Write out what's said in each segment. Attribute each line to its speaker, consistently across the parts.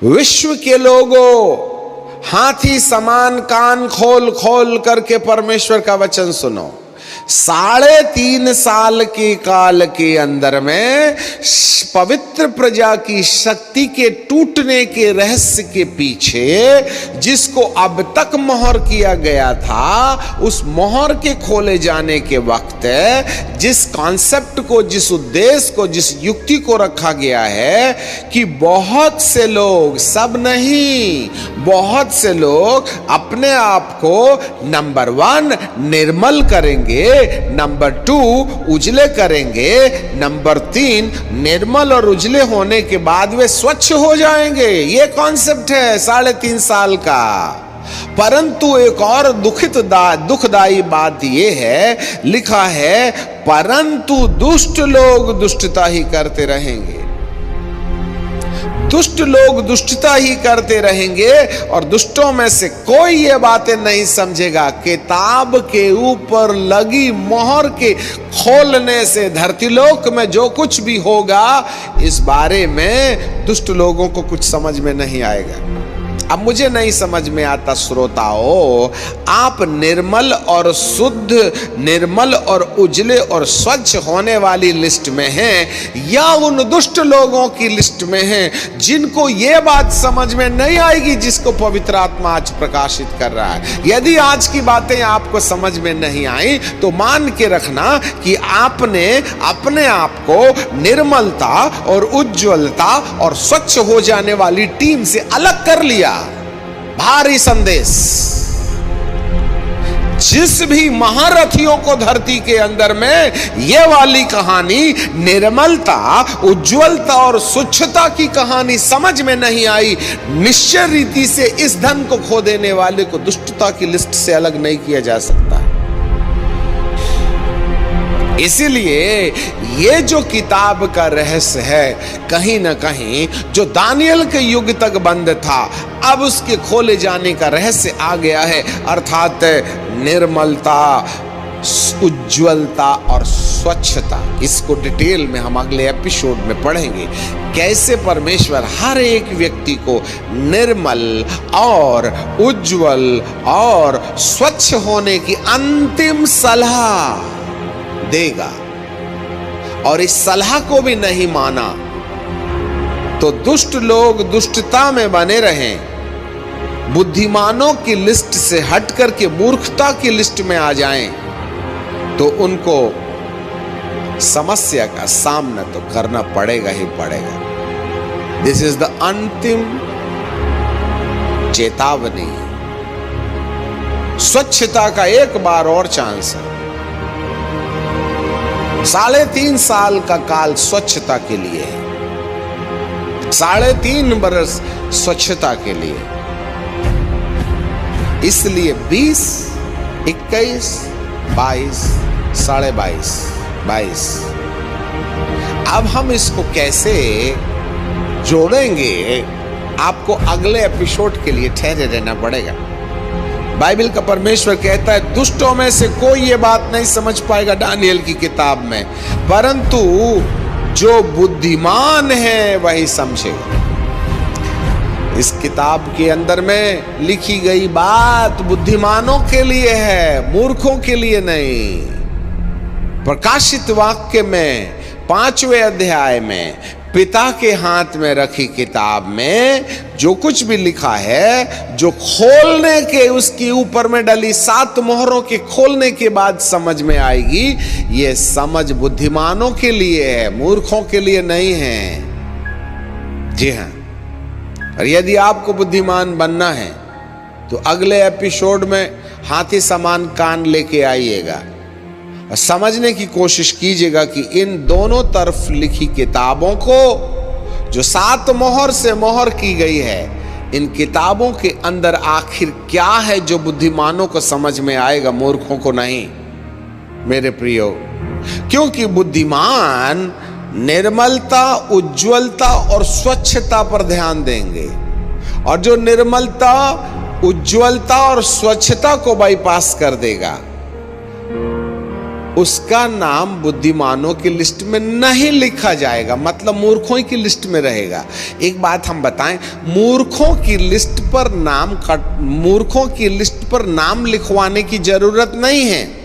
Speaker 1: विश्व के लोगों, हाथी समान कान खोल खोल करके परमेश्वर का वचन सुनो। 3.5 साल के काल के अंदर में पवित्र प्रजा की शक्ति के टूटने के रहस्य के पीछे, जिसको अब तक मोहर किया गया था, उस मोहर के खोले जाने के वक्त जिस कॉन्सेप्ट को, जिस उद्देश्य को, जिस युक्ति को रखा गया है कि बहुत से लोग, सब नहीं, बहुत से लोग अपने आप को नंबर 1 निर्मल करेंगे, नंबर 2 उजले करेंगे, नंबर 3 निर्मल और उजले होने के बाद वे स्वच्छ हो जाएंगे। ये कॉन्सेप्ट है 3.5 साल का। परंतु एक और दुखदाई बात यह है, लिखा है परंतु दुष्ट लोग दुष्टता ही करते रहेंगे। दुष्ट लोग दुष्टता ही करते रहेंगे और दुष्टों में से कोई ये बातें नहीं समझेगा। किताब के ऊपर लगी मोहर के खोलने से धरतीलोक में जो कुछ भी होगा, इस बारे में दुष्ट लोगों को कुछ समझ में नहीं आएगा। अब मुझे नहीं समझ में आता श्रोताओं, आप निर्मल और शुद्ध, निर्मल और उजले और स्वच्छ होने वाली लिस्ट में हैं या उन दुष्ट लोगों की लिस्ट में हैं जिनको ये बात समझ में नहीं आएगी जिसको पवित्र आत्मा आज प्रकाशित कर रहा है। यदि आज की बातें आपको समझ में नहीं आई तो मान के रखना कि आपने अपने आप को निर्मलता और उज्ज्वलता और स्वच्छ हो जाने वाली टीम से अलग कर लिया। भारी संदेश। जिस भी महारथियों को धरती के अंदर में ये वाली कहानी, निर्मलता, उज्ज्वलता और स्वच्छता की कहानी समझ में नहीं आई, निश्चय रीति से इस धन को खो देने वाले को दुष्टता की लिस्ट से अलग नहीं किया जा सकता। इसीलिए ये जो किताब का रहस्य है, कहीं ना कहीं जो दानियल के युग तक बंद था, अब उसके खोले जाने का रहस्य आ गया है। अर्थात निर्मलता, उज्ज्वलता और स्वच्छता। इसको डिटेल में हम अगले एपिसोड में पढ़ेंगे, कैसे परमेश्वर हर एक व्यक्ति को निर्मल और उज्ज्वल और स्वच्छ होने की अंतिम सलाह देगा। और इस सलाह को भी नहीं माना तो दुष्ट लोग दुष्टता में बने रहें, बुद्धिमानों की लिस्ट से हट करके मूर्खता की लिस्ट में आ जाएं, तो उनको समस्या का सामना तो करना पड़ेगा ही पड़ेगा। दिस इज द अंतिम चेतावनी। स्वच्छता का एक बार और चांस है। 3.5 साल का काल स्वच्छता के लिए है, 3.5 बरस स्वच्छता के लिए। इसलिए 20, 21, 22, 22.5। अब हम इसको कैसे जोड़ेंगे, आपको अगले एपिसोड के लिए ठहरे रहना पड़ेगा। बाइबल का परमेश्वर कहता है दुष्टों में से कोई ये बात नहीं समझ पाएगा दानियल की किताब में, परंतु जो बुद्धिमान है वही समझेगा। इस किताब के अंदर में लिखी गई बात बुद्धिमानों के लिए है, मूर्खों के लिए नहीं। प्रकाशित वाक्य में 5वें अध्याय में पिता के हाथ में रखी किताब में जो कुछ भी लिखा है, जो खोलने के उसके ऊपर में डली 7 मोहरों के खोलने के बाद समझ में आएगी, ये समझ बुद्धिमानों के लिए है, मूर्खों के लिए नहीं है। जी हाँ। और यदि आपको बुद्धिमान बनना है तो अगले एपिसोड में हाथी समान कान लेके आइएगा और समझने की कोशिश कीजिएगा कि इन दोनों तरफ लिखी किताबों को जो 7 मोहर से मोहर की गई है, इन किताबों के अंदर आखिर क्या है जो बुद्धिमानों को समझ में आएगा, मूर्खों को नहीं मेरे प्रियो। क्योंकि बुद्धिमान निर्मलता, उज्ज्वलता और स्वच्छता पर ध्यान देंगे, और जो निर्मलता, उज्ज्वलता और स्वच्छता को बाईपास कर देगा उसका नाम बुद्धिमानों की लिस्ट में नहीं लिखा जाएगा, मतलब मूर्खों की लिस्ट में रहेगा। एक बात हम बताएं, मूर्खों की लिस्ट पर नाम लिखवाने की जरूरत नहीं है।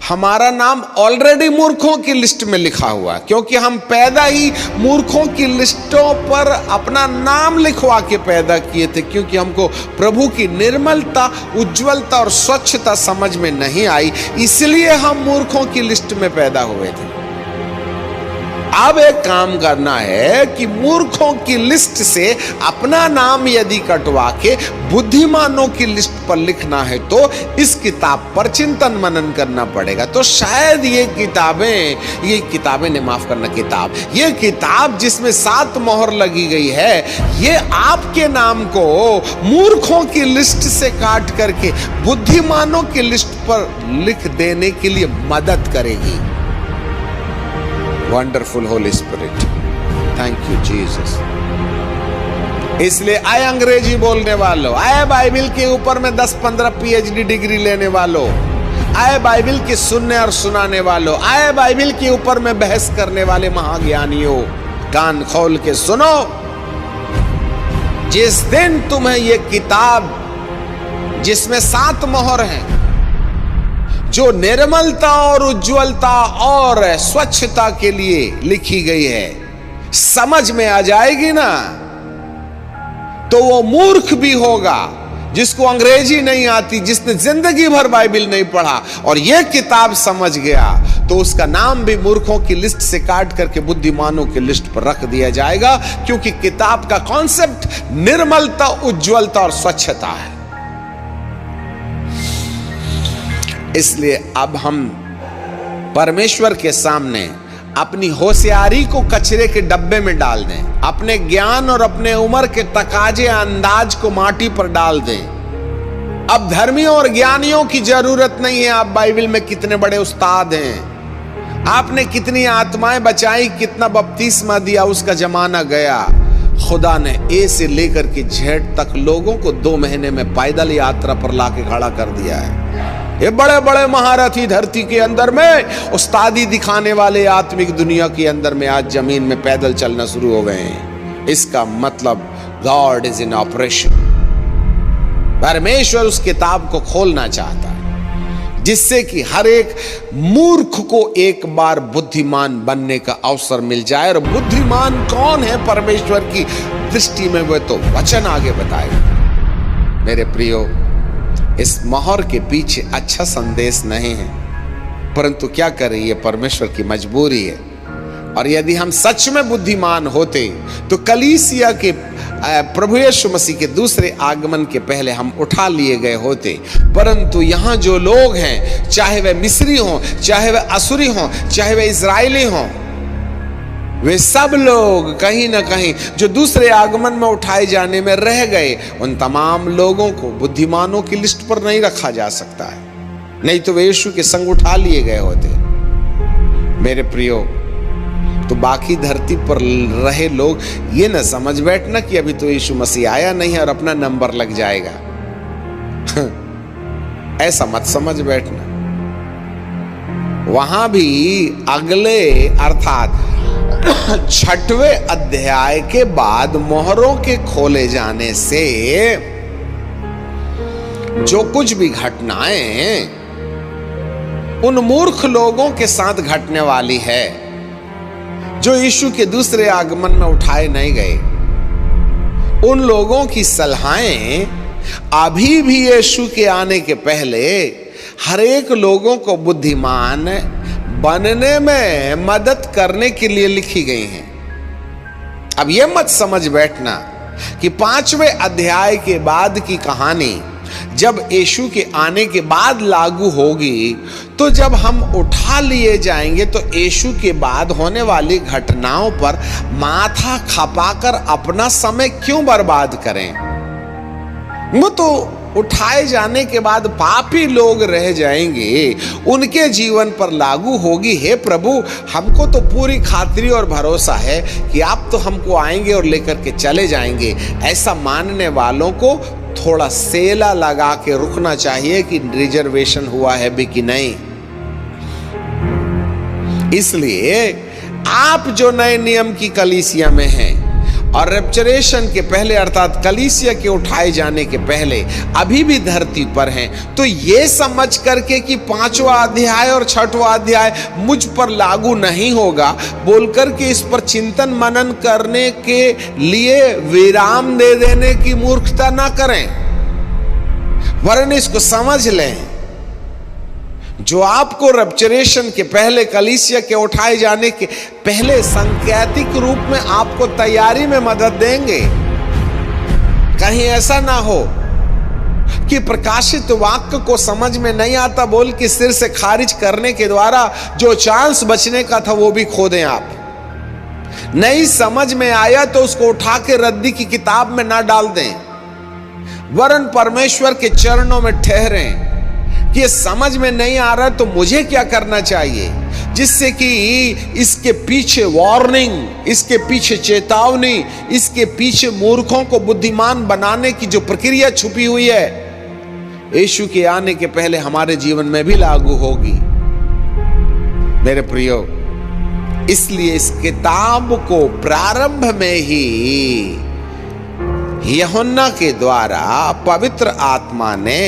Speaker 1: हमारा नाम ऑलरेडी मूर्खों की लिस्ट में लिखा हुआ, क्योंकि हम पैदा ही मूर्खों की लिस्टों पर अपना नाम लिखवा के पैदा किए थे, क्योंकि हमको प्रभु की निर्मलता, उज्जवलता और स्वच्छता समझ में नहीं आई, इसलिए हम मूर्खों की लिस्ट में पैदा हुए थे। अब एक काम करना है कि मूर्खों की लिस्ट से अपना नाम यदि कटवा के बुद्धिमानों की लिस्ट पर लिखना है तो इस किताब पर चिंतन मनन करना पड़ेगा। तो शायद ये किताब जिसमें 7 मोहर लगी गई है, ये आपके नाम को मूर्खों की लिस्ट से काट करके बुद्धिमानों की लिस्ट पर लिख देने के लिए मदद करेगी। Wonderful Holi spirit, thank you Jesus. इसलिए आए अंग्रेजी बोलने वालों, आए बाइबिल के ऊपर में 10-15 PhD डिग्री लेने वालों, आए बाइबिल के सुनने और सुनाने वालों, आए बाइबिल के ऊपर में बहस करने वाले महाज्ञानियों, कान खोल के सुनो। जिस दिन तुम्हें ये किताब जिसमें 7 मोहर हैं, जो निर्मलता और उज्जवलता और स्वच्छता के लिए लिखी गई है, समझ में आ जाएगी ना, तो वो मूर्ख भी होगा जिसको अंग्रेजी नहीं आती, जिसने जिंदगी भर बाइबिल नहीं पढ़ा और यह किताब समझ गया, तो उसका नाम भी मूर्खों की लिस्ट से काट करके बुद्धिमानों की लिस्ट पर रख दिया जाएगा, क्योंकि किताब का कॉन्सेप्ट निर्मलता, उज्जवलता और स्वच्छता है। इसलिए अब हम परमेश्वर के सामने अपनी होशियारी को कचरे के डब्बे में डाल दें, अपने ज्ञान और अपने उम्र के तकाजे अंदाज को माटी पर डाल दें। अब धर्मियों और ज्ञानियों की जरूरत नहीं है। आप बाइबल में कितने बड़े उस्ताद हैं, आपने कितनी आत्माएं बचाई, कितना बपतिस्मा दिया, उसका जमाना गया। खुदा ने ए से लेकर के जेड तक लोगों को 2 महीने में पैदल यात्रा पर लाके खड़ा कर दिया है। ये बड़े बड़े महारथी धरती के अंदर में उस्तादी दिखाने वाले आत्मिक दुनिया के अंदर में आज जमीन में पैदल चलना शुरू हो गए हैं। इसका मतलब गॉड इज इन ऑपरेशन। परमेश्वर उस किताब को खोलना चाहता है, जिससे कि हर एक मूर्ख को एक बार बुद्धिमान बनने का अवसर मिल जाए। और बुद्धिमान कौन है परमेश्वर की दृष्टि में, वह तो वचन आगे बताएगा। मेरे प्रियो, इस मोहर के पीछे अच्छा संदेश नहीं है, परंतु क्या करें, ये परमेश्वर की मजबूरी है। और यदि हम सच में बुद्धिमान होते तो कलीसिया के प्रभु यीशु मसीह के दूसरे आगमन के पहले हम उठा लिए गए होते। परंतु यहाँ जो लोग हैं, चाहे वे मिस्री हों, चाहे वे असुरी हों, चाहे वे इजरायली हों, वे सब लोग कहीं ना कहीं जो दूसरे आगमन में उठाए जाने में रह गए, उन तमाम लोगों को बुद्धिमानों की लिस्ट पर नहीं रखा जा सकता है, नहीं तो वे यीशु के संग उठा लिए गए होते। मेरे प्रियो, तो बाकी धरती पर रहे लोग ये न समझ बैठना कि अभी तो यीशु मसीह आया नहीं है और अपना नंबर लग जाएगा। ऐसा मत समझ बैठना। वहां भी अगले अर्थात 6वें अध्याय के बाद मोहरों के खोले जाने से जो कुछ भी घटनाएं उन मूर्ख लोगों के साथ घटने वाली है, जो यीशु के दूसरे आगमन में उठाए नहीं गए, उन लोगों की सलाहें अभी भी यीशु के आने के पहले हर एक लोगों को बुद्धिमान बनने में मदद करने के लिए लिखी गई हैं। अब यह मत समझ बैठना कि 5वें अध्याय के बाद की कहानी जब यीशु के आने के बाद लागू होगी, तो जब हम उठा लिए जाएंगे तो यीशु के बाद होने वाली घटनाओं पर माथा खपाकर अपना समय क्यों बर्बाद करें। वो तो उठाए जाने के बाद पापी लोग रह जाएंगे, उनके जीवन पर लागू होगी। हे प्रभु, हमको तो पूरी खातिरी और भरोसा है कि आप तो हमको आएंगे और लेकर के चले जाएंगे। ऐसा मानने वालों को थोड़ा सेला लगा के रुकना चाहिए कि रिजर्वेशन हुआ है भी कि नहीं। इसलिए आप जो नए नियम की कलीसिया में हैं और रैप्चरेशन के पहले अर्थात कलीसिया के उठाए जाने के पहले अभी भी धरती पर हैं, तो ये समझ करके कि 5वां अध्याय और 6वां अध्याय मुझ पर लागू नहीं होगा बोलकर के इस पर चिंतन मनन करने के लिए विराम दे देने की मूर्खता ना करें, वरन इसको समझ लें। जो आपको रैप्चरेशन के पहले कलीसिया के उठाए जाने के पहले सांकेतिक रूप में आपको तैयारी में मदद देंगे। कहीं ऐसा ना हो कि प्रकाशित वाक्य को समझ में नहीं आता बोल के सिर से खारिज करने के द्वारा जो चांस बचने का था वो भी खो दें। आप नहीं समझ में आया तो उसको उठा के रद्दी की किताब में ना डाल दें, वरन परमेश्वर के चरणों में ठहरें कि ये समझ में नहीं आ रहा तो मुझे क्या करना चाहिए, जिससे कि इसके पीछे वार्निंग, इसके पीछे चेतावनी, इसके पीछे मूर्खों को बुद्धिमान बनाने की जो प्रक्रिया छुपी हुई है यीशु के आने के पहले हमारे जीवन में भी लागू होगी। मेरे प्रियो, इसलिए इस किताब को प्रारंभ में ही यूहन्ना के द्वारा पवित्र आत्मा ने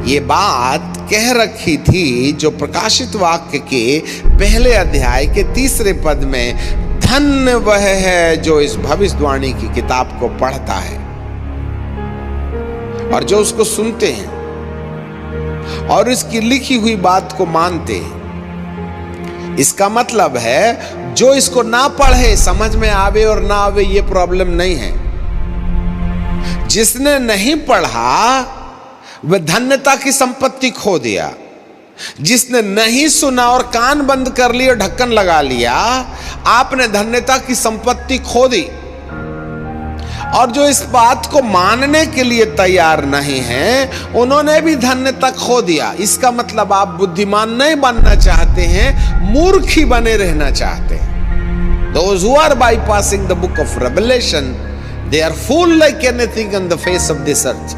Speaker 1: ये बात कह रखी थी, जो प्रकाशित वाक्य के पहले अध्याय के 3 पद में, धन्य वह है जो इस भविष्यवाणी की किताब को पढ़ता है और जो उसको सुनते हैं और इसकी लिखी हुई बात को मानते हैं। इसका मतलब है जो इसको ना पढ़े, समझ में आवे और ना आवे ये प्रॉब्लम नहीं है। जिसने नहीं पढ़ा वह धन्यता की संपत्ति खो दिया। जिसने नहीं सुना और कान बंद कर लिए, ढक्कन लगा लिया, आपने धन्यता की संपत्ति खो दी। और जो इस बात को मानने के लिए तैयार नहीं है, उन्होंने भी धन्यता खो दिया। इसका मतलब आप बुद्धिमान नहीं बनना चाहते हैं, मूर्ख ही बने रहना चाहते हैं। Those who are bypassing the book of Revelation, they are fool like anything on the face of this earth.